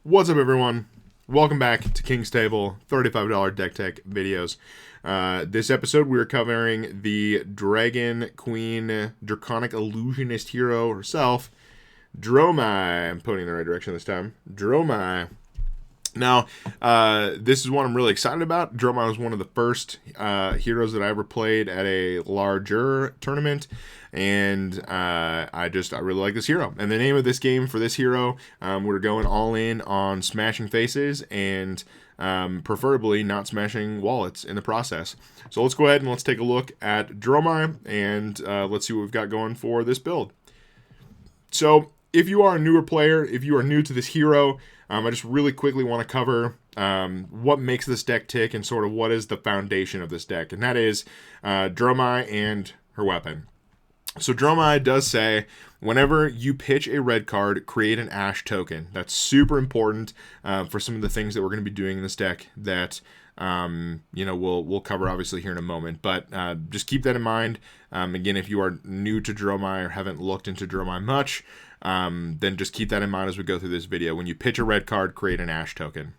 What's up, everyone? Welcome back to King's Table $35 deck tech videos. This episode, we're covering the Dragon Queen Draconic Illusionist hero herself, Dromai. I'm pointing in the right direction this time. Dromai. Now, this is one I'm really excited about. Dromai was one of the first heroes that I ever played at a larger tournament, and I really like this hero. And the name of this game for this hero, we're going all in on smashing faces and preferably not smashing wallets in the process. So let's go ahead and let's take a look at Dromai, and let's see what we've got going for this build. So if you are a newer player, if you are new to this hero, I just really quickly want to cover what makes this deck tick and sort of what is the foundation of this deck. And that is Dromai and her weapon. So Dromai does say, whenever you pitch a red card, create an Ash token. That's super important for some of the things that we're going to be doing in this deck that we'll cover obviously here in a moment. But just keep that in mind. Again, if you are new to Dromai or haven't looked into Dromai much, then just keep that in mind as we go through this video. When you pitch a red card, create an Ash token.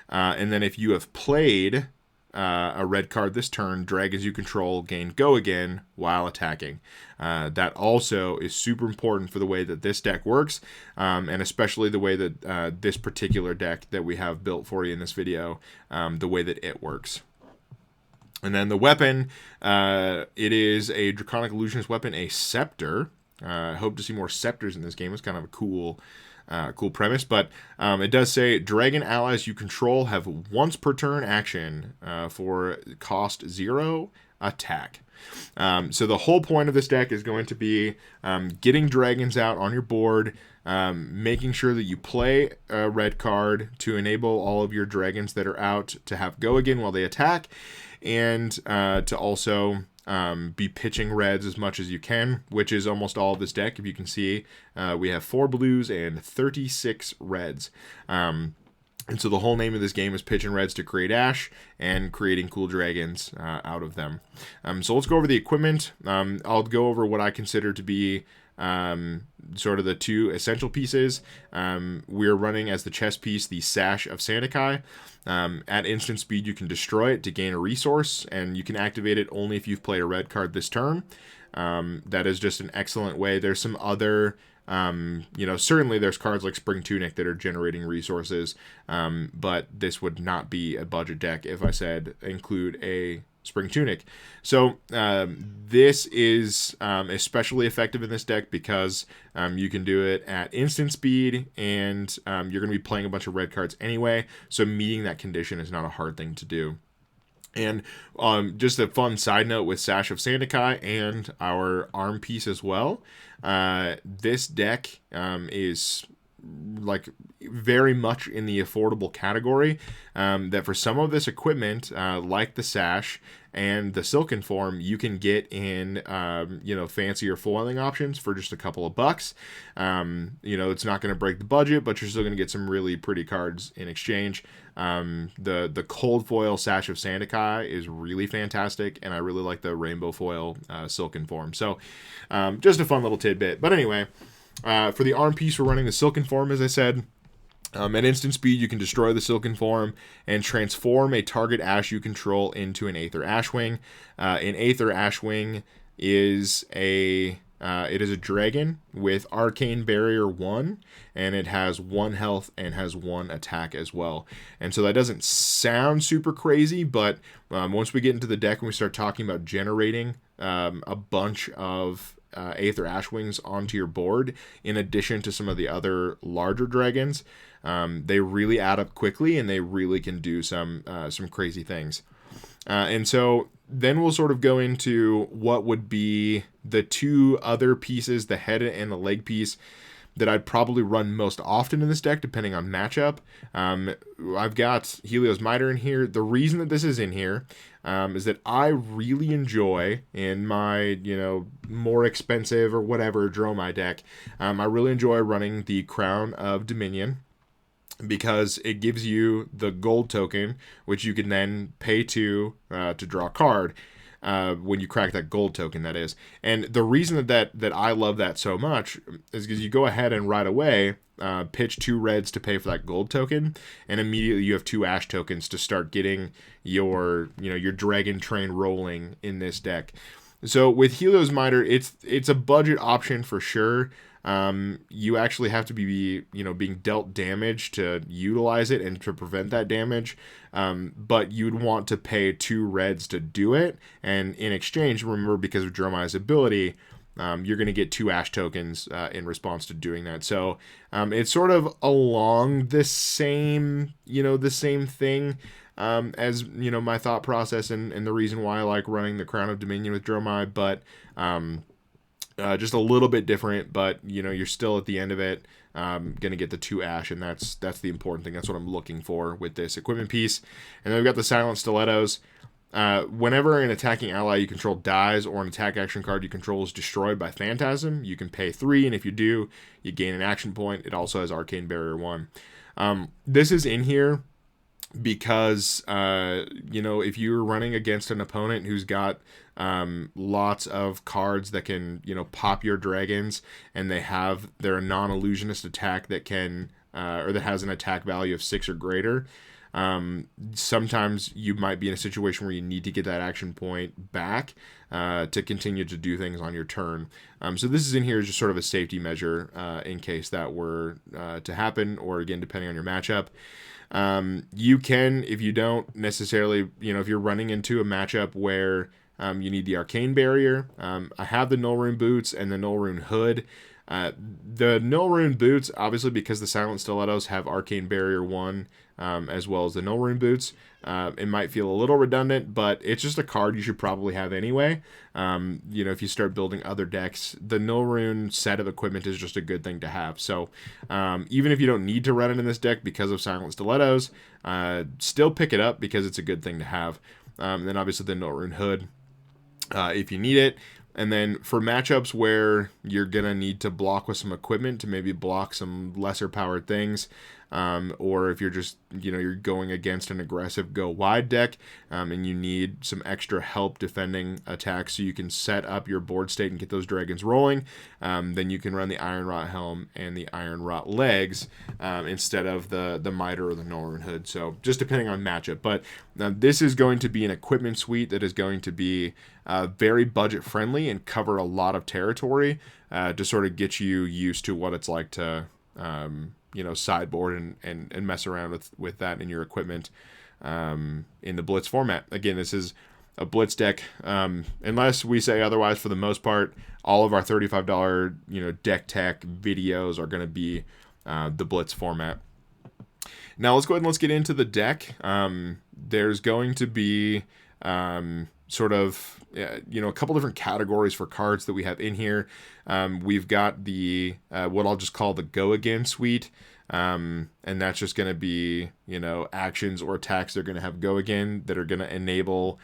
And then if you have played a red card this turn, dragons you control gain go again while attacking. That also is super important for the way that this deck works, and especially the way that this particular deck that we have built for you in this video, the way that it works. And then the weapon, it is a Draconic Illusionist weapon, a scepter. I hope to see more scepters in this game. It's kind of a cool premise, but it does say dragon allies you control have once per turn action for cost 0 attack. So the whole point of this deck is going to be getting dragons out on your board, making sure that you play a red card to enable all of your dragons that are out to have go again while they attack, and to also be pitching reds as much as you can, which is almost all of this deck. If you can see, we have 4 blues and 36 reds. And so the whole name of this game is pitching reds to create Ash and creating cool dragons out of them. So let's go over the equipment. I'll go over what I consider to be sort of the two essential pieces. We're running as the chess piece the Sash of Sandakai. At instant speed, you can destroy it to gain a resource, and you can activate it only if you've played a red card this turn. That is just an excellent way. There's some other, certainly there's cards like Spring Tunic that are generating resources, but this would not be a budget deck if I said include a Spring Tunic. So this is especially effective in this deck because you can do it at instant speed, and you're going to be playing a bunch of red cards anyway, so meeting that condition is not a hard thing to do. And just a fun side note with Sash of Sandakai and our arm piece as well, this deck is like very much in the affordable category, that for some of this equipment, like the Sash and the Silken form, you can get in fancier foiling options for just a couple of bucks. It's not going to break the budget, but you're still going to get some really pretty cards in exchange. The cold foil Sash of Sandakai is really fantastic, and I really like the rainbow foil Silken form. So just a fun little tidbit. But anyway, for the arm piece, we're running the Silken form, as I said. At instant speed, you can destroy the Silken form and transform a target Ash you control into an Aether Ashwing. An Aether Ashwing is a dragon with Arcane Barrier 1, and it has 1 health and has 1 attack as well. And so that doesn't sound super crazy, but once we get into the deck and we start talking about generating a bunch of Aether Ashwings onto your board, in addition to some of the other larger dragons, they really add up quickly, and they really can do some crazy things. And so then we'll sort of go into what would be the two other pieces, the head and the leg piece, that I'd probably run most often in this deck, depending on matchup. I've got Helios Mitre in here. The reason that this is in here is that I really enjoy, in my, more expensive or whatever Dromai deck, I really enjoy running the Crown of Dominion, because it gives you the gold token, which you can then pay to draw a card. when you crack that gold token, that is. And the reason that I love that so much is because you go ahead and right away pitch 2 reds to pay for that gold token, and immediately you have 2 ash tokens to start getting your dragon train rolling in this deck. So with Helios Miter, it's a budget option for sure. You actually have to be being dealt damage to utilize it and to prevent that damage. But you'd want to pay 2 reds to do it, and in exchange, remember, because of Dromai's ability, you're going to get 2 ash tokens in response to doing that. So it's sort of along the same thing as my thought process and the reason why I like running the Crown of Dominion with Dromai, but just a little bit different. But you're still at the end of it gonna get the 2 ash, and that's the important thing. That's what I'm looking for with this equipment piece. And then we've got the Silent Stilettos. Whenever an attacking ally you control dies, or an attack action card you control is destroyed by Phantasm, you can pay 3, and if you do, you gain an action point. It also has Arcane Barrier 1. This is in here because if you're running against an opponent who's got lots of cards that can pop your dragons, and they're a non-illusionist attack that can or that has an attack value of 6 or greater, sometimes you might be in a situation where you need to get that action point back to continue to do things on your turn. So this is in here as just sort of a safety measure in case that were to happen, or again, depending on your matchup. You can, if you don't necessarily, if you're running into a matchup where you need the Arcane Barrier, I have the Null Rune Boots and the Null Rune Hood. The Null Rune Boots, obviously, because the Silent Stilettos have Arcane Barrier 1, as well as the Null Rune Boots, it might feel a little redundant, but it's just a card you should probably have anyway. If you start building other decks, the Null Rune set of equipment is just a good thing to have. So even if you don't need to run it in this deck because of Silent Stilettos, still pick it up because it's a good thing to have. And then obviously the Null Rune Hood, if you need it. And then for matchups where you're going to need to block with some equipment to maybe block some lesser powered things, or if you're just, you're going against an aggressive go wide deck, and you need some extra help defending attacks so you can set up your board state and get those dragons rolling, then you can run the Iron Rot Helm and the Iron Rot Legs instead of the Miter or the Null Rune Hood. So just depending on matchup. But this is going to be an equipment suite that is going to be very budget friendly and cover a lot of territory to sort of get you used to what it's like to sideboard and mess around with that in your equipment in the Blitz format. Again, this is a Blitz deck, unless we say otherwise. For the most part, all of our $35 deck tech videos are going to be the Blitz format. Now let's go ahead and let's get into the deck. There's going to be sort of a couple different categories for cards that we have in here. We've got the what I'll just call the Go Again suite, and that's just going to be actions or attacks that are going to have Go Again, that are going to enable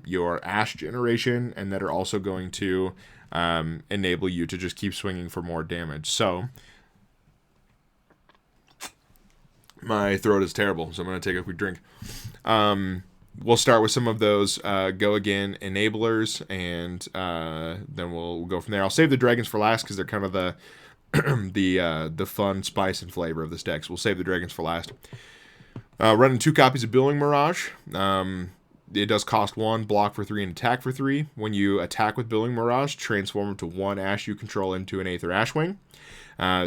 your Ash generation, and that are also going to enable you to just keep swinging for more damage. So my throat is terrible, so I'm going to take a quick drink. We'll start with some of those Go Again enablers, and then we'll go from there. I'll save the dragons for last because they're kind of the fun spice and flavor of this deck. So we'll save the dragons for last. Running 2 copies of Billing Mirage. It does cost 1, block for 3, and attack for 3. When you attack with Billing Mirage, transform into 1 Ash you control into an Aether Ashwing.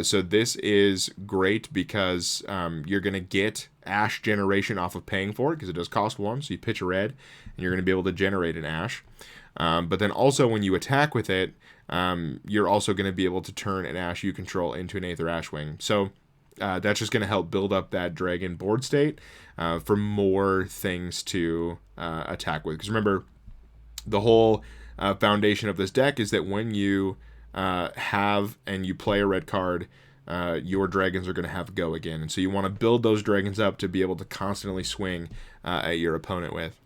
So this is great because you're going to get Ash generation off of paying for it, because it does cost 1, so you pitch a red, and you're going to be able to generate an Ash. But then also when you attack with it, you're also going to be able to turn an Ash you control into an Aether Ashwing. So that's just going to help build up that dragon board state for more things to attack with. Because remember, the whole foundation of this deck is that when you have and you play a red card, your dragons are going to have Go Again. And so you want to build those dragons up to be able to constantly swing at your opponent with.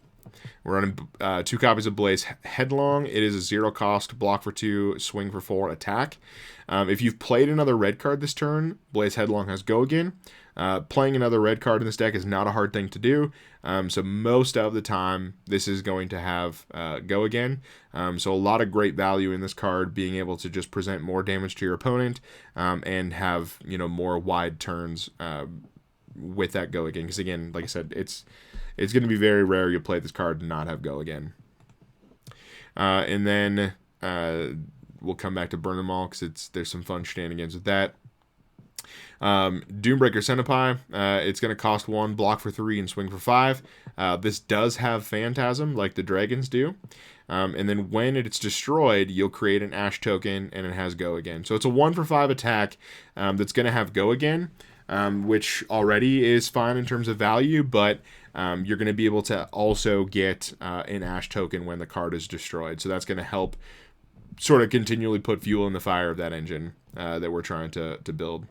We're running 2 copies of Blaze Headlong. It is a 0 cost, block for 2, swing for 4, attack. If you've played another red card this turn, Blaze Headlong has Go Again. Playing another red card in this deck is not a hard thing to do. So most of the time, this is going to have go again. So a lot of great value in this card, being able to just present more damage to your opponent and have more wide turns with that go again. Because again, like I said, it's going to be very rare you play this card and not have go again. And then we'll come back to burn them all because there's some fun shenanigans with that. Doombreaker Senpai, it's going to cost 1, block for 3, and swing for 5. This does have Phantasm like the dragons do. And then when it's destroyed, you'll create an Ash token, and it has go again. So it's a 1 for 5 attack that's going to have go again, which already is fine in terms of value, but you're going to be able to also get an Ash token when the card is destroyed. So that's going to help sort of continually put fuel in the fire of that engine that we're trying to build.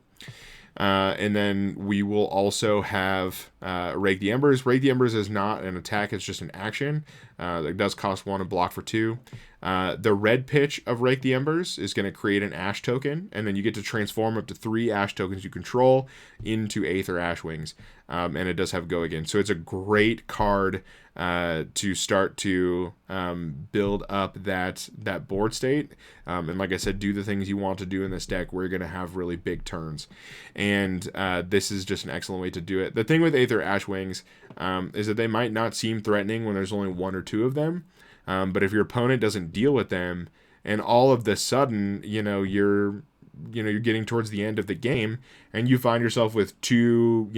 And then we will also have Rake the Embers. Rake the Embers is not an attack, it's just an action. It does cost 1 and block for 2. The red pitch of Rake the Embers is going to create an Ash token, and then you get to transform up to 3 Ash tokens you control into Aether Ash Wings. And it does have go again. So it's a great card to start to build up that board state. And like I said, do the things you want to do in this deck where you're going to have really big turns. And this is just an excellent way to do it. The thing with Aether Ash Wings is that they might not seem threatening when there's only 1 or 2 of them. But if your opponent doesn't deal with them, and all of the sudden, you're getting towards the end of the game, and you find yourself with two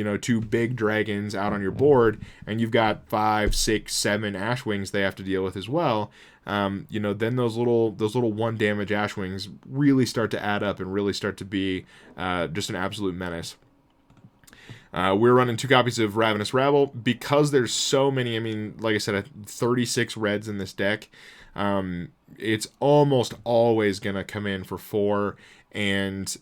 big dragons out on your board, and you've got 5, 6, 7 Ash Wings they have to deal with as well. Then those little 1 damage Ash Wings really start to add up and really start to be just an absolute menace. We're running 2 copies of Ravenous Rabble because there's so many. I mean, like I said, 36 reds in this deck. It's almost always going to come in for 4, and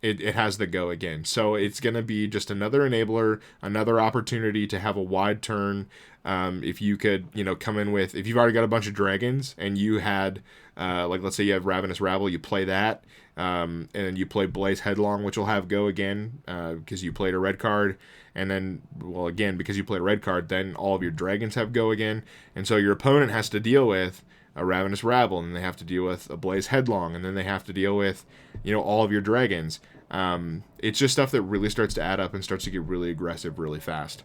it has the go again. So it's going to be just another enabler, another opportunity to have a wide turn. If you could, come in with, if you've already got a bunch of dragons and you had, let's say you have Ravenous Rabble, you play that, and then you play Blaze Headlong, which will have go again, because you played a red card, and then, well, again, because you played a red card, then all of your dragons have go again, and so your opponent has to deal with a Ravenous Rabble, and they have to deal with a Blaze Headlong, and then they have to deal with, all of your dragons. It's just stuff that really starts to add up and starts to get really aggressive really fast.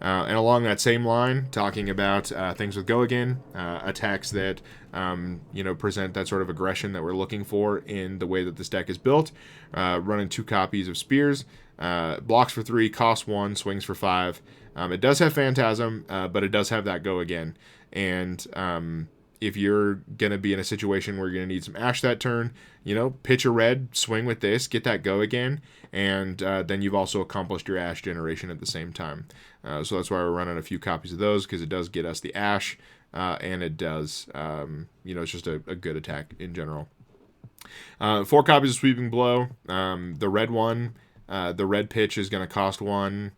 And along that same line, talking about things with go again, attacks that present that sort of aggression that we're looking for in the way that this deck is built. Running 2 copies of Spears, blocks for 3, costs 1, swings for 5. It does have Phantasm, but it does have that go again. And if you're going to be in a situation where you're going to need some Ash that turn, pitch a red, swing with this, get that go again, and then you've also accomplished your Ash generation at the same time. So that's why we're running a few copies of those, because it does get us the Ash, and it does, it's just a good attack in general. 4 copies of Sweeping Blow. The red one, the red pitch is going to cost 1,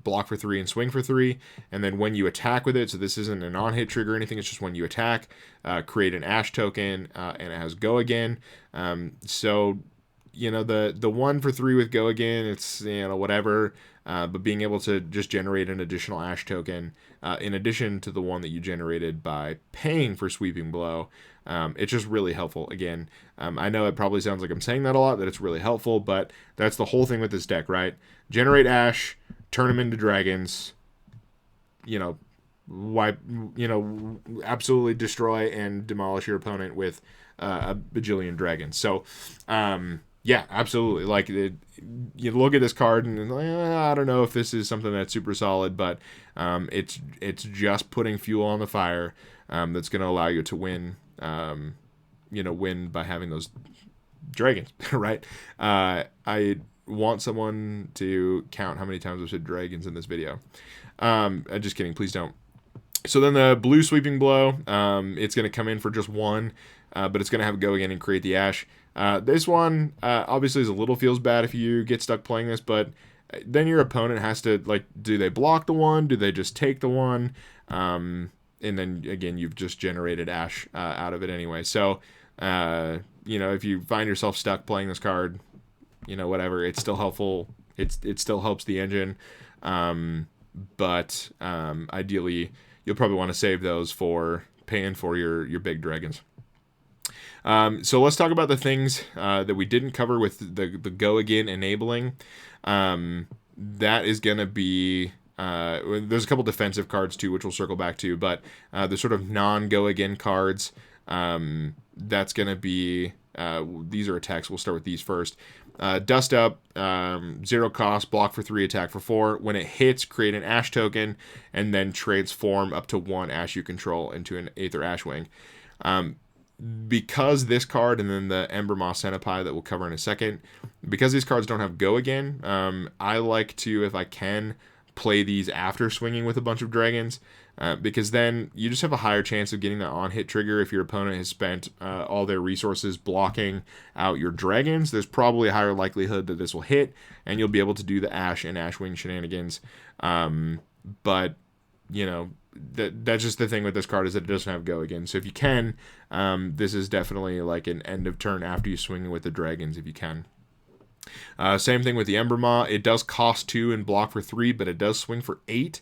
block for 3 and swing for 3, and then when you attack with it, so this isn't an on-hit trigger or anything, it's just when you attack, create an Ash token, and it has go again. So the 1 for 3 with go again, it's whatever, but being able to just generate an additional Ash token in addition to the one that you generated by paying for Sweeping Blow, it's just really helpful. Again, I know it probably sounds like I'm saying that a lot, that it's really helpful, but that's the whole thing with this deck, right? Generate Ash, turn them into dragons, wipe, absolutely destroy and demolish your opponent with a bajillion dragons. So, yeah, absolutely. Like, you look at this card and I don't know if this is something that's super solid, but it's just putting fuel on the fire that's going to allow you to win. Win by having those dragons, right? I want someone to count how many times I've said dragons in this video. Just kidding, please don't. So then the blue Sweeping Blow, it's going to come in for just 1, but it's going to have go again and create the Ash. This one obviously is a little feels bad if you get stuck playing this, but then your opponent has to, do they block the 1? Do they just take the 1? And then, again, you've just generated Ash out of it anyway. So, if you find yourself stuck playing this card, whatever, it's still helpful it still helps the engine, but ideally you'll probably want to save those for paying for your big dragons. So let's talk about the things that we didn't cover with the go again enabling. That is going to be there's a couple defensive cards too, which we'll circle back to, but the sort of non-go again cards, that's going to be these are attacks. We'll start with these first. Dust Up, 0 cost, block for 3, attack for 4. When it hits, create an Ash token, and then transform up to 1 Ash you control into an Aether Ashwing. Because this card, and then the Ember Moss Centipede that we'll cover in a second, because these cards don't have go again, I like to, if I can, play these after swinging with a bunch of dragons, because then you just have a higher chance of getting that on-hit trigger if your opponent has spent all their resources blocking out your dragons. There's probably a higher likelihood that this will hit, and you'll be able to do the Ash and Ashwing shenanigans. But, you know, that's just the thing with this card, is that it doesn't have go again. So if you can, this is definitely like an end of turn after you swing with the dragons if you can. Same thing with the Ember Maw. It does cost 2 and block for 3, but it does swing for 8.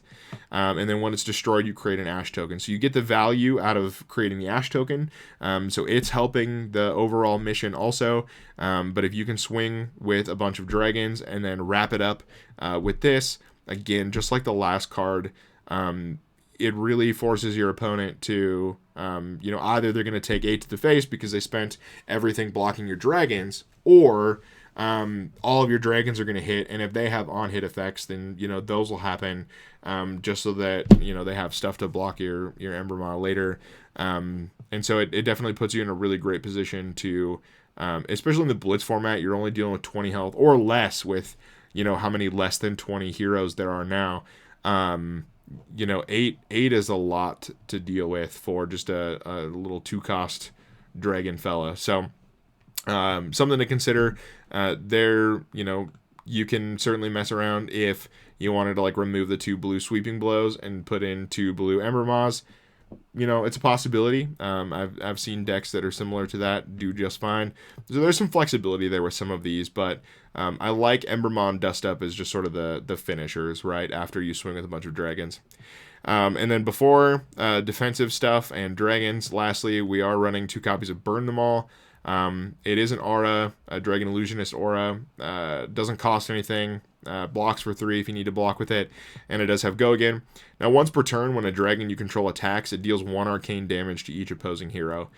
And then when it's destroyed, you create an Ash token. So you get the value out of creating the Ash token. So it's helping the overall mission also. But if you can swing with a bunch of dragons and then wrap it up with this, again, just like the last card, it really forces your opponent to, either they're going to take 8 to the face because they spent everything blocking your dragons, or all of your dragons are going to hit, and if they have on-hit effects, then, those will happen, just so that, they have stuff to block your Ember Maw later. And so it definitely puts you in a really great position to, especially in the Blitz format, you're only dealing with 20 health or less with, how many less than 20 heroes there are now. 8 is a lot to deal with for just a little 2-cost dragon fella. So something to consider. You can certainly mess around if you wanted to remove the 2 blue sweeping blows and put in 2 blue Ember Maws. It's a possibility. I've seen decks that are similar to that do just fine. So there's some flexibility there with some of these, but I like Ember Maw and Dust Up as just sort of the finishers, right, after you swing with a bunch of dragons. And then before defensive stuff and dragons, lastly, we are running 2 copies of Burn Them All. It is an aura, a Dragon Illusionist aura. Doesn't cost anything. Blocks for 3 if you need to block with it, and it does have go again. Now, once per turn, when a dragon you control attacks, it deals 1 arcane damage to each opposing hero.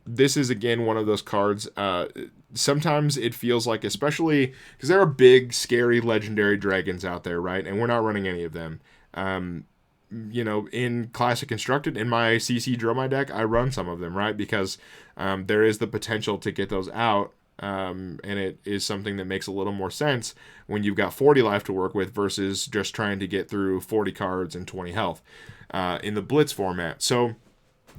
This is, again, one of those cards. Sometimes it feels like, especially because there are big, scary, legendary dragons out there, right? And we're not running any of them. In Classic Constructed, in my CC Dromai deck, I run some of them, right? Because there is the potential to get those out. And it is something that makes a little more sense when you've got 40 life to work with versus just trying to get through 40 cards and 20 health in the Blitz format. So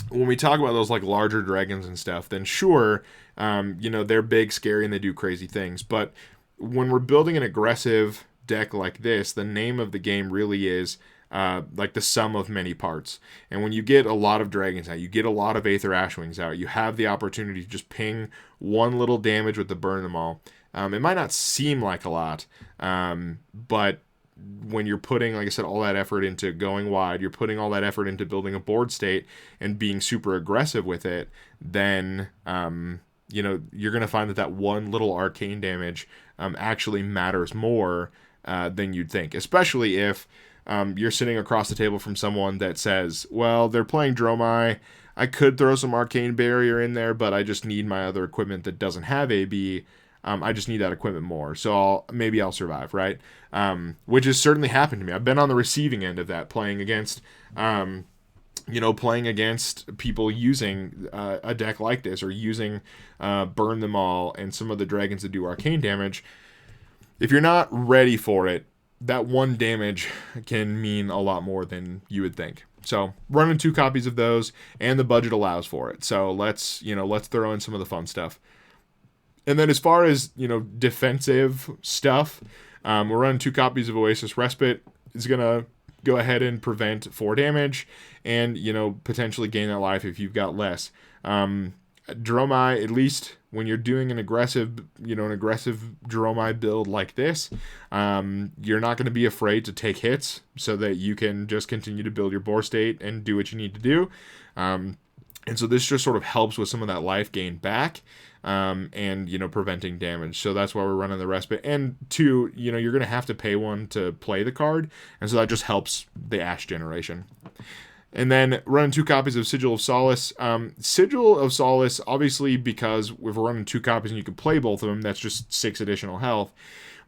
when we talk about those larger dragons and stuff, then sure, they're big, scary, and they do crazy things. But when we're building an aggressive deck like this, the name of the game really is the sum of many parts. And when you get a lot of dragons out, you get a lot of Aether Ashwings out, you have the opportunity to just ping 1 little damage with the Burn Them All. It might not seem like a lot, but when you're putting, like I said, all that effort into going wide, you're putting all that effort into building a board state and being super aggressive with it, then you're going to find that 1 little arcane damage actually matters more than you'd think, especially if you're sitting across the table from someone that says, well, they're playing Dromai, I could throw some Arcane Barrier in there, but I just need my other equipment that doesn't have AB. I just need that equipment more, so maybe I'll survive, right? Which has certainly happened to me. I've been on the receiving end of that, playing against people using a deck like this, or using Burn Them All and some of the dragons that do arcane damage. If you're not ready for it, that 1 damage can mean a lot more than you would think. So running 2 copies of those, and the budget allows for it. So let's throw in some of the fun stuff. And then as far as, defensive stuff, we're running 2 copies of Oasis Respite. It's going to go ahead and prevent 4 damage and, potentially gain that life if you've got less. Dromai, at least when you're doing an aggressive Dromai build like this, you're not going to be afraid to take hits so that you can just continue to build your board state and do what you need to do. And so this just sort of helps with some of that life gain back, and, preventing damage. So that's why we're running the respite. And two, you're going to have to pay one to play the card, and so that just helps the Ash generation. And then running 2 copies of Sigil of Solace. Sigil of Solace, obviously, because if we're running 2 copies and you can play both of them, that's just 6 additional health.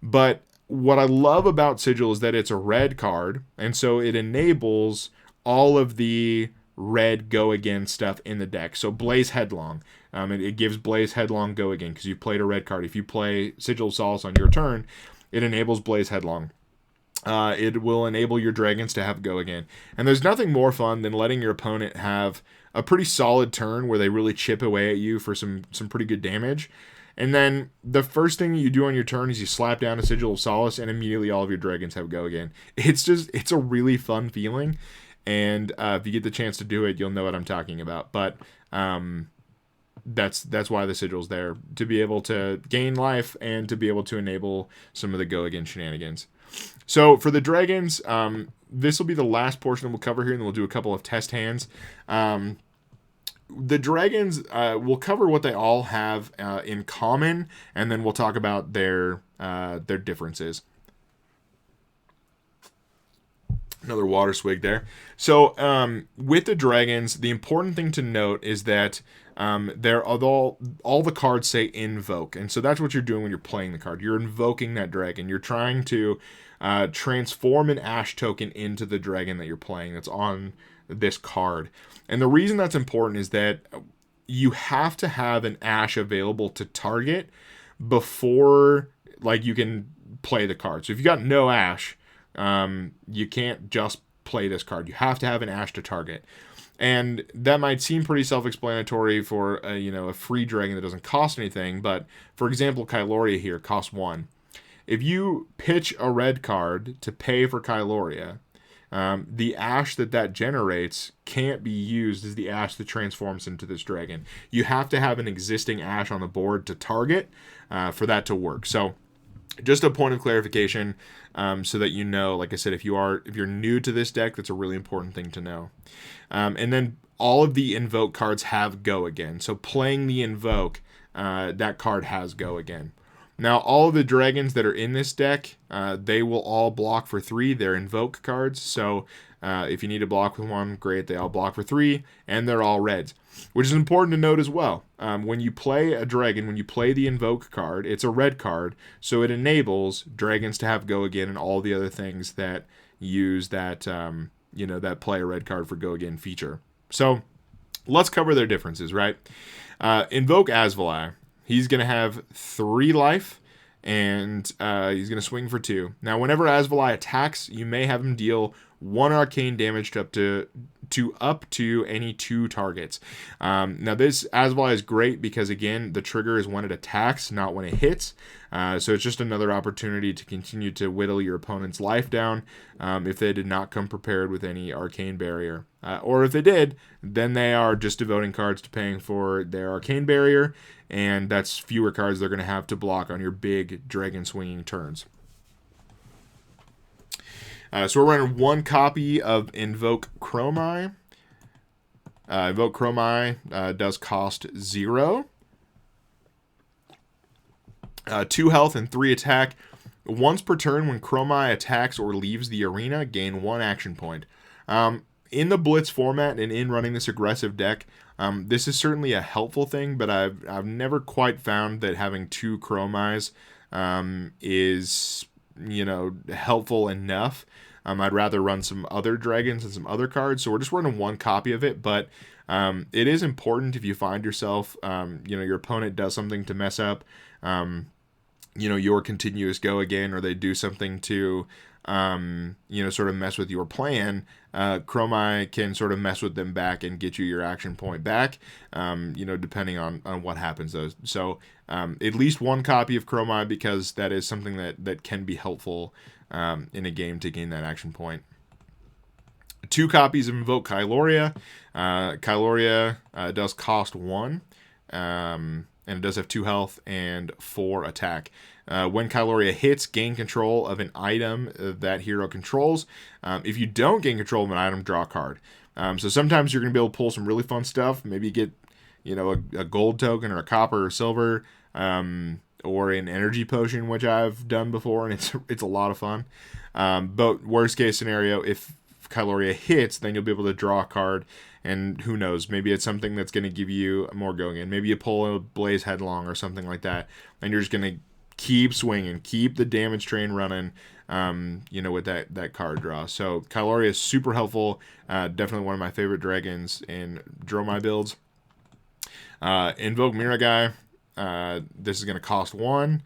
But what I love about Sigil is that it's a red card, and so it enables all of the red go again stuff in the deck. So Blaze Headlong. It gives Blaze Headlong go again because you played a red card. If you play Sigil of Solace on your turn, it enables Blaze Headlong. It will enable your dragons to have go again. And there's nothing more fun than letting your opponent have a pretty solid turn where they really chip away at you for some pretty good damage. And then the first thing you do on your turn is you slap down a Sigil of Solace, and immediately all of your dragons have go again. It's a really fun feeling. And if you get the chance to do it, you'll know what I'm talking about. But that's why the Sigil's there, to be able to gain life and to be able to enable some of the go again shenanigans. So for the dragons, this will be the last portion we'll cover here, and then we'll do a couple of test hands. The dragons, we'll cover what they all have in common, and then we'll talk about their differences. Another water swig there. So with the dragons, the important thing to note is that all the cards say invoke, and so that's what you're doing when you're playing the card. You're invoking that dragon. You're trying to transform an Ash token into the dragon that you're playing that's on this card. And the reason that's important is that you have to have an Ash available to target before you can play the card. So if you got no Ash, you can't just play this card. You have to have an Ash to target. And that might seem pretty self-explanatory for a free dragon that doesn't cost anything, but for example, Kyloria here costs 1. If you pitch a red card to pay for Kyloria, the Ash that generates can't be used as the Ash that transforms into this dragon. You have to have an existing Ash on the board to target for that to work. So just a point of clarification, so that like I said, if you're new to this deck, that's a really important thing to know. And then all of the invoke cards have go again. So playing the invoke, that card has go again. Now, all of the dragons that are in this deck, they will all block for 3. They're invoke cards. So if you need to block with 1, great. They all block for 3, and they're all reds, which is important to note as well. When you play a dragon, when you play the invoke card, it's a red card, so it enables dragons to have go again and all the other things that use that that play a red card for go again feature. So let's cover their differences, right? Invoke Asvalai. He's going to have 3 life, and he's going to swing for 2. Now, whenever Asvalai attacks, you may have him deal 1 arcane damage to up to any 2 targets. Now, this Asvalai is great because, again, the trigger is when it attacks, not when it hits. So it's just another opportunity to continue to whittle your opponent's life down if they did not come prepared with any arcane barrier. Or if they did, then they are just devoting cards to paying for their arcane barrier, and that's fewer cards they're going to have to block on your big dragon swinging turns. So we're running 1 copy of Invoke Dromai. Invoke Dromai does cost 0. 2 health and 3 attack. Once per turn, when Dromai attacks or leaves the arena, gain 1 action point. In the Blitz format and in running this aggressive deck, this is certainly a helpful thing, but I've never quite found that having 2 Dromais is helpful enough. I'd rather run some other dragons and some other cards, so we're just running 1 copy of it. But it is important if you find yourself, your opponent does something to mess up, your continuous go again, or they do something to, sort of mess with your plan. Dromai can sort of mess with them back and get you your action point back, depending on what happens though. So at least 1 copy of Dromai, because that is something that can be helpful in a game to gain that action point. 2 copies of Invoke Kyloria. Kyloria does cost 1. and it does have 2 health and 4 attack. When Kyloria hits, gain control of an item that hero controls. If you don't gain control of an item, draw a card. So sometimes you're going to be able to pull some really fun stuff. Maybe you get, a gold token or a copper or silver, or an energy potion, which I've done before, and it's a lot of fun. But worst case scenario, if Kyloria hits, then you'll be able to draw a card, and who knows, maybe it's something that's going to give you more going in. Maybe you pull a Blaze Headlong or something like that, and you're just going to keep swinging, keep the damage train running, with that card draw. So Kyloria is super helpful, definitely one of my favorite dragons in Dromai builds. Invoke Miragai. This is going to cost 1,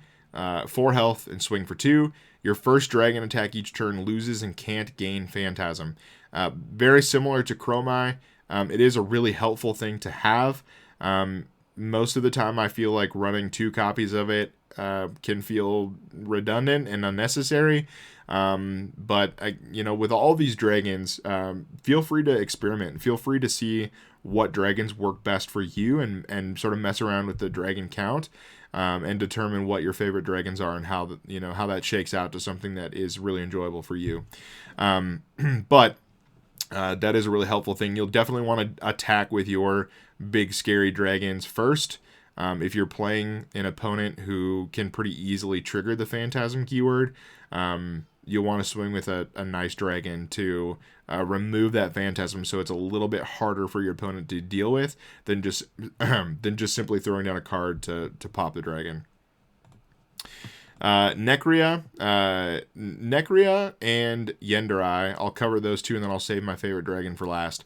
4 health, and swing for 2. Your first dragon attack each turn loses and can't gain Phantasm. Very similar to Dromai. It is a really helpful thing to have. Most of the time I feel like running 2 copies of it can feel redundant and unnecessary. But with all these dragons, feel free to experiment. Feel free to see what dragons work best for you, and sort of mess around with the dragon count, and determine what your favorite dragons are and how that shakes out to something that is really enjoyable for you. But that is a really helpful thing. You'll definitely want to attack with your big scary dragons first. If you're playing an opponent who can pretty easily trigger the Phantasm keyword, you'll want to swing with a nice dragon to remove that Phantasm, so it's a little bit harder for your opponent to deal with than just simply throwing down a card to pop the dragon. Necria and Yenderai. I'll cover those 2, and then I'll save my favorite dragon for last.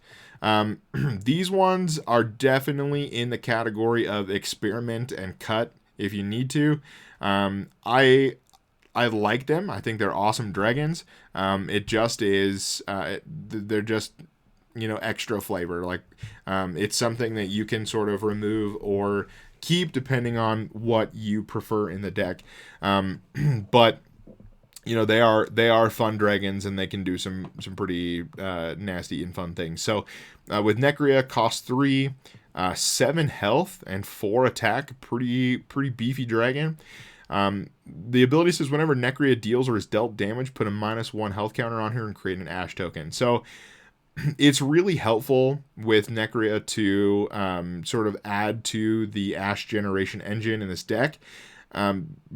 These ones are definitely in the category of experiment and cut if you need to. I like them. I think they're awesome dragons. It just is, they're just, extra flavor. Like, it's something that you can sort of remove or keep depending on what you prefer in the deck. But they are fun dragons, and they can do some pretty nasty and fun things. So with Necria, cost 3, 7 health and 4 attack, pretty beefy dragon. The ability says whenever Necria deals or is dealt damage, put a -1 health counter on her and create an Ash token. So it's really helpful with Necria to sort of add to the Ash generation engine in this deck.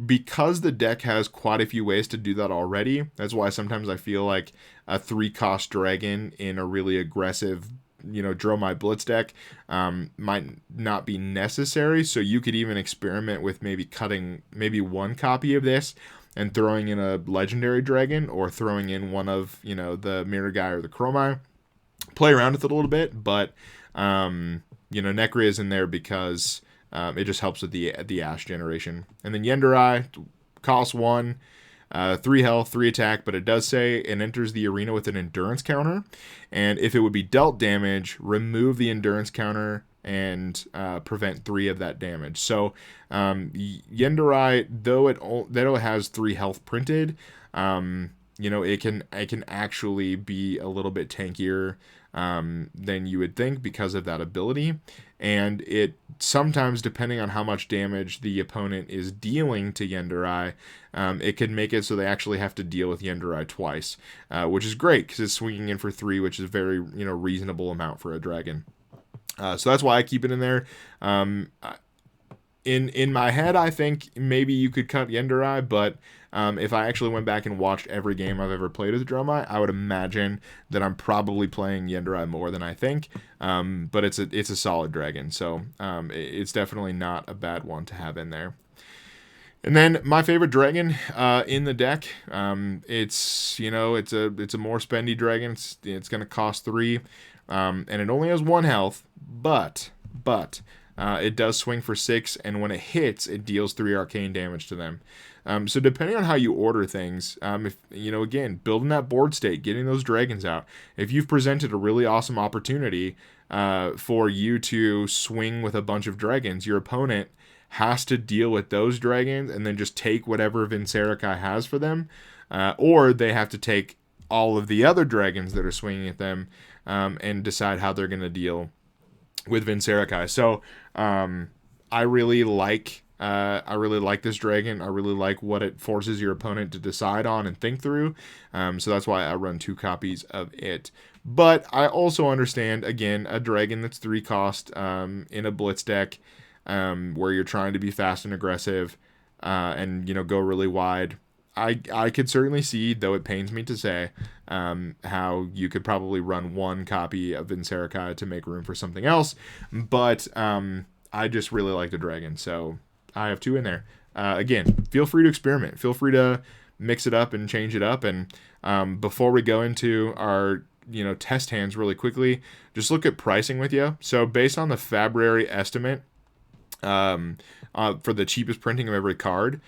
Because the deck has quite a few ways to do that already. That's why sometimes I feel like a 3-cost dragon in a really aggressive Dromai Blitz deck might not be necessary. So you could even experiment with maybe cutting 1 copy of this and throwing in a legendary dragon, or throwing in one of the Miragai or the Dromai. Play around with it a little bit, but Necria is in there because it just helps with the Ash generation. And then Yenderai costs 1, 3 health, 3 attack, but it does say it enters the arena with an endurance counter, and if it would be dealt damage, remove the endurance counter and prevent 3 of that damage. So Yenderai, though it has 3 health printed, it can actually be a little bit tankier than you would think because of that ability. And it sometimes, depending on how much damage the opponent is dealing to Yenderai, it can make it so they actually have to deal with Yenderai twice, which is great because it's swinging in for 3, which is a very reasonable amount for a dragon. So that's why I keep it in there. In my head, I think maybe you could cut Yenderai, but if I actually went back and watched every game I've ever played with Dromai, I would imagine that I'm probably playing Yenderai more than I think. But it's a solid dragon, so it's definitely not a bad one to have in there. And then my favorite dragon in the deck, it's a more spendy dragon. It's going to cost 3, and it only has 1 health, but it does swing for 6, and when it hits, it deals 3 arcane damage to them. So depending on how you order things, if again, building that board state, getting those dragons out. If you've presented a really awesome opportunity for you to swing with a bunch of dragons, your opponent has to deal with those dragons and then just take whatever Vincerikai has for them, or they have to take all of the other dragons that are swinging at them and decide how they're going to deal with Vincerikai. So I really like this dragon. I really like what it forces your opponent to decide on and think through. So that's why I run 2 copies of it. But I also understand, again, a dragon that's 3 cost in a blitz deck where you're trying to be fast and aggressive and go really wide. I could certainly see, though it pains me to say, how you could probably run 1 copy of Vinserikai to make room for something else. But I just really like the dragon, so I have 2 in there. Again, feel free to experiment. Feel free to mix it up and change it up. And before we go into our test hands really quickly, just look at pricing with you. So based on the February estimate for the cheapest printing of every card,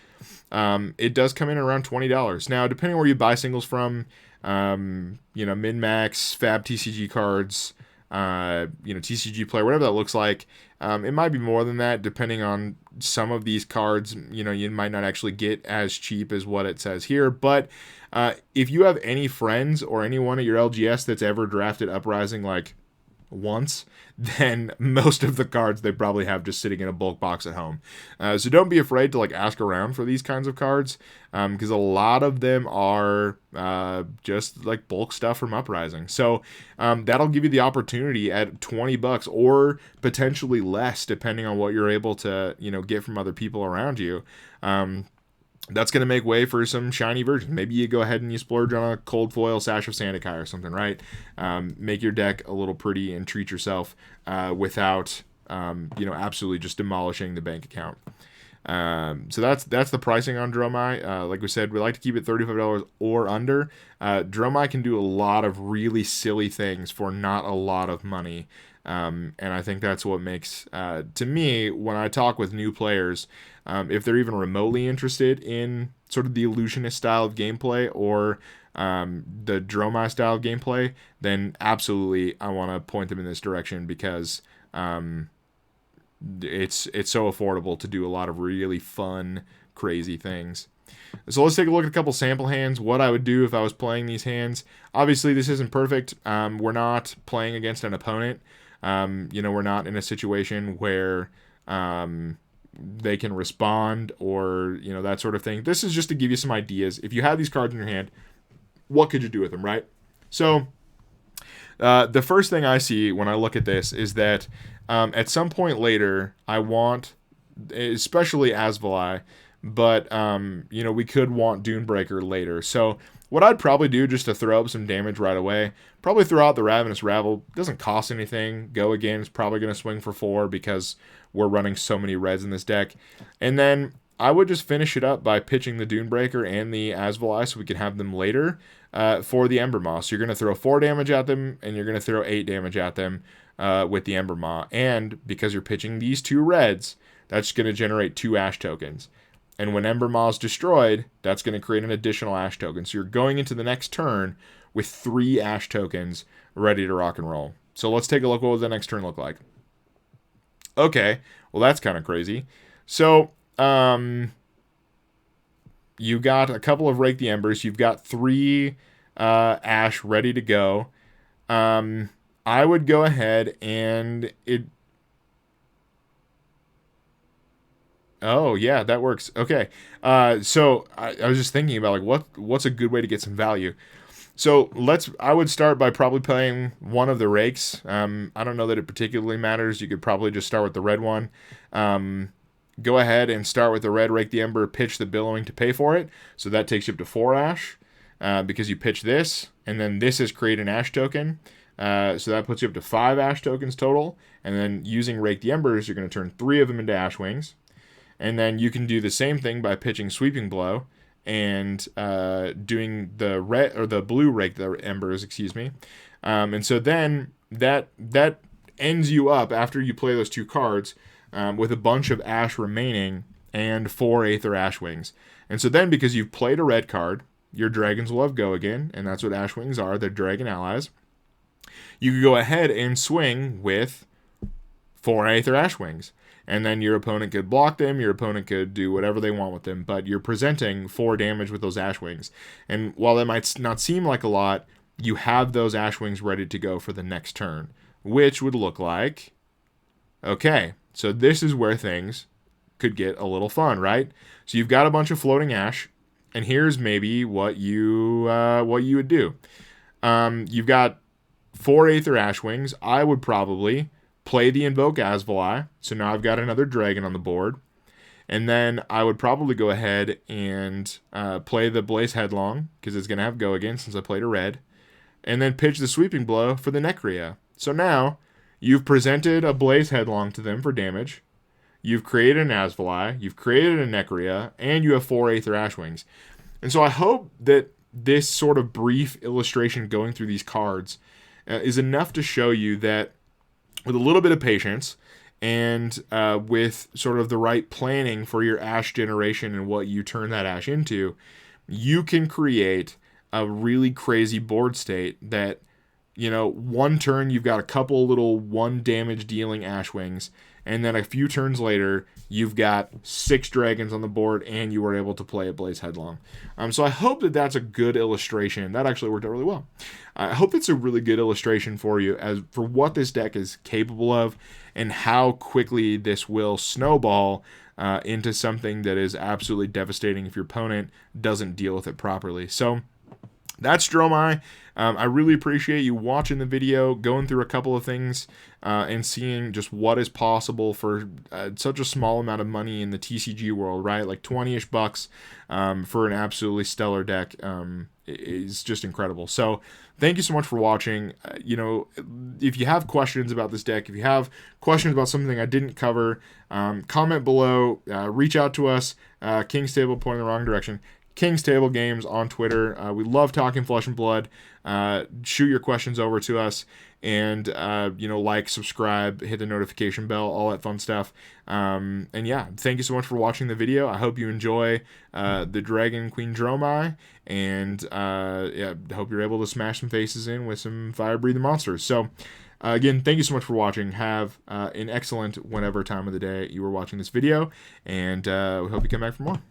it does come in around $20. Now, depending on where you buy singles from, min-max, FAB TCG cards, TCG player, whatever that looks like, it might be more than that, depending on some of these cards. You might not actually get as cheap as what it says here, but if you have any friends or anyone at your LGS that's ever drafted Uprising like once, then most of the cards they probably have just sitting in a bulk box at home. So don't be afraid to ask around for these kinds of cards, because a lot of them are just bulk stuff from Uprising. So that'll give you the opportunity at $20 or potentially less, depending on what you're able to get from other people around you. That's going to make way for some shiny versions. Maybe you go ahead and you splurge on a cold foil Sash of Sandakai or something, right? Make your deck a little pretty and treat yourself without, absolutely just demolishing the bank account. So that's the pricing on Dromai. Like we said, we like to keep it $35 or under. Dromai can do a lot of really silly things for not a lot of money. And I think that's what makes, to me, when I talk with new players, if they're even remotely interested in sort of the illusionist style of gameplay or the Dromai style of gameplay, then absolutely I want to point them in this direction, because it's so affordable to do a lot of really fun, crazy things. So let's take a look at a couple sample hands, what I would do if I was playing these hands. Obviously, this isn't perfect. We're not playing against an opponent. We're not in a situation where they can respond or, that sort of thing. This is just to give you some ideas. If you have these cards in your hand, what could you do with them, right? So the first thing I see when I look at this is that at some point later, I want, especially Asvali, but, we could want Dunebreaker later. So what I'd probably do, just to throw up some damage right away, probably throw out the Ravenous Rabble. Doesn't cost anything. Go again. It's probably going to swing for 4 because we're running so many reds in this deck. And then I would just finish it up by pitching the Dunebreaker and the Asvali so we can have them later for the Ember Maw. So you're going to throw 4 damage at them, and you're going to throw 8 damage at them with the Ember Maw. And because you're pitching these 2 reds, that's going to generate 2 Ash tokens. And when Ember Maw is destroyed, that's going to create an additional Ash token. So you're going into the next turn with 3 Ash tokens ready to rock and roll. So let's take a look. What would the next turn look like? Okay, well, that's kind of crazy. So you got a couple of Rake the Embers. You've got 3 Ash ready to go. I would go ahead and Oh, yeah, that works. Okay. So I was just thinking about what's a good way to get some value. So I would start by probably playing one of the Rakes. I don't know that it particularly matters. You could probably just start with the red one. Go ahead and start with the red Rake the Ember, pitch the Billowing to pay for it. So that takes you up to 4 Ash because you pitch this, and then this is create an Ash token. So that puts you up to 5 Ash tokens total. And then using Rake the Embers, you're going to turn 3 of them into Ash Wings. And then you can do the same thing by pitching Sweeping Blow and doing the red or the blue Rake the Embers, and so then that ends you up after you play those 2 cards with a bunch of Ash remaining and 4 Aether Ash Wings. And so then, because you've played a red card, your dragons will have Go Again, and that's what Ash Wings are. They're dragon allies. You could go ahead and swing with 4 Aether Ash Wings. And then your opponent could block them, your opponent could do whatever they want with them, but you're presenting 4 damage with those Ash Wings. And while that might not seem like a lot, you have those Ash Wings ready to go for the next turn, which would look like, okay, So this is where things could get a little fun, right? So you've got a bunch of floating ash, and here's maybe what you would do. You've got 4 Aether Ash Wings. I would probably play the Invoke Asvali, so now I've got another dragon on the board. And then I would probably go ahead and play the Blaze Headlong, because it's going to have Go again since I played a red. And then pitch the Sweeping Blow for the Necria. So now you've presented a Blaze Headlong to them for damage. You've created an Asvali, you've created a Necria, and you have 4 Aether Ashwings. And so I hope that this sort of brief illustration going through these cards is enough to show you that with a little bit of patience and with sort of the right planning for your ash generation and what you turn that ash into, you can create a really crazy board state that, you know, one turn you've got a couple little 1 damage dealing ash wings, and then a few turns later you've got 6 dragons on the board and you were able to play a Blaze Headlong. So I hope that that's a good illustration. That actually worked out really well. I hope it's a really good illustration for you as for what this deck is capable of and how quickly this will snowball into something that is absolutely devastating if your opponent doesn't deal with it properly. So that's Dromai. I really appreciate you watching the video, going through a couple of things, and seeing just what is possible for such a small amount of money in the TCG world, right? Like 20-ish bucks for an absolutely stellar deck is just incredible. So thank you so much for watching. You know, if you have questions about this deck, if you have questions about something I didn't cover, comment below, reach out to us, King's Table pointing in the wrong direction. King's Table Games on Twitter. We love talking Flesh and Blood. Shoot your questions over to us, and you know, like, subscribe, hit the notification bell, all that fun stuff. And yeah, thank you so much for watching the video. I hope you enjoy the Dragon Queen Dromai, and yeah, hope you're able to smash some faces in with some fire-breathing monsters. So again, thank you so much for watching. Have an excellent whatever time of the day you were watching this video, and we hope you come back for more.